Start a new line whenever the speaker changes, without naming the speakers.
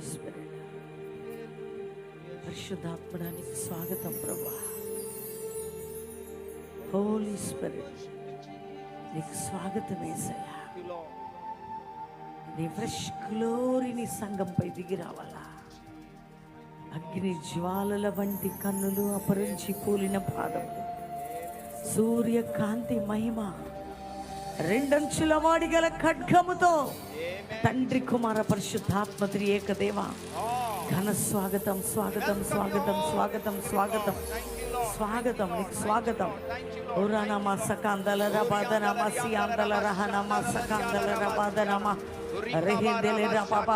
Holi spirit, పరిశుద్ధాత్మడానికి స్వాగతం ప్రభువా. Holi spirit నీకు స్వాగతం యేసయ్యా. నీ ఫ్రెష్ గ్లోరీని సంఘంపై దిగి రావాలా. అగ్ని జ్వాలల వంటి కన్నులు, అపరించి కూలిన పాదములు, సూర్యకాంతి మహిమ, రెండంచుల వాడి గల ఖడ్గముతో తండ్రి కుమార పరిశుద్ధాత్మ త్రియేక దేవ ఘన స్వాగతం స్వాగతం స్వాగతం స్వాగతం స్వాగతం స్వాగతం నీకు స్వాగతం. ఓరానమా సకాందల రబాదనమా సియాందల రహనమా సకాందల రబాదనమా రెహిందెల రబా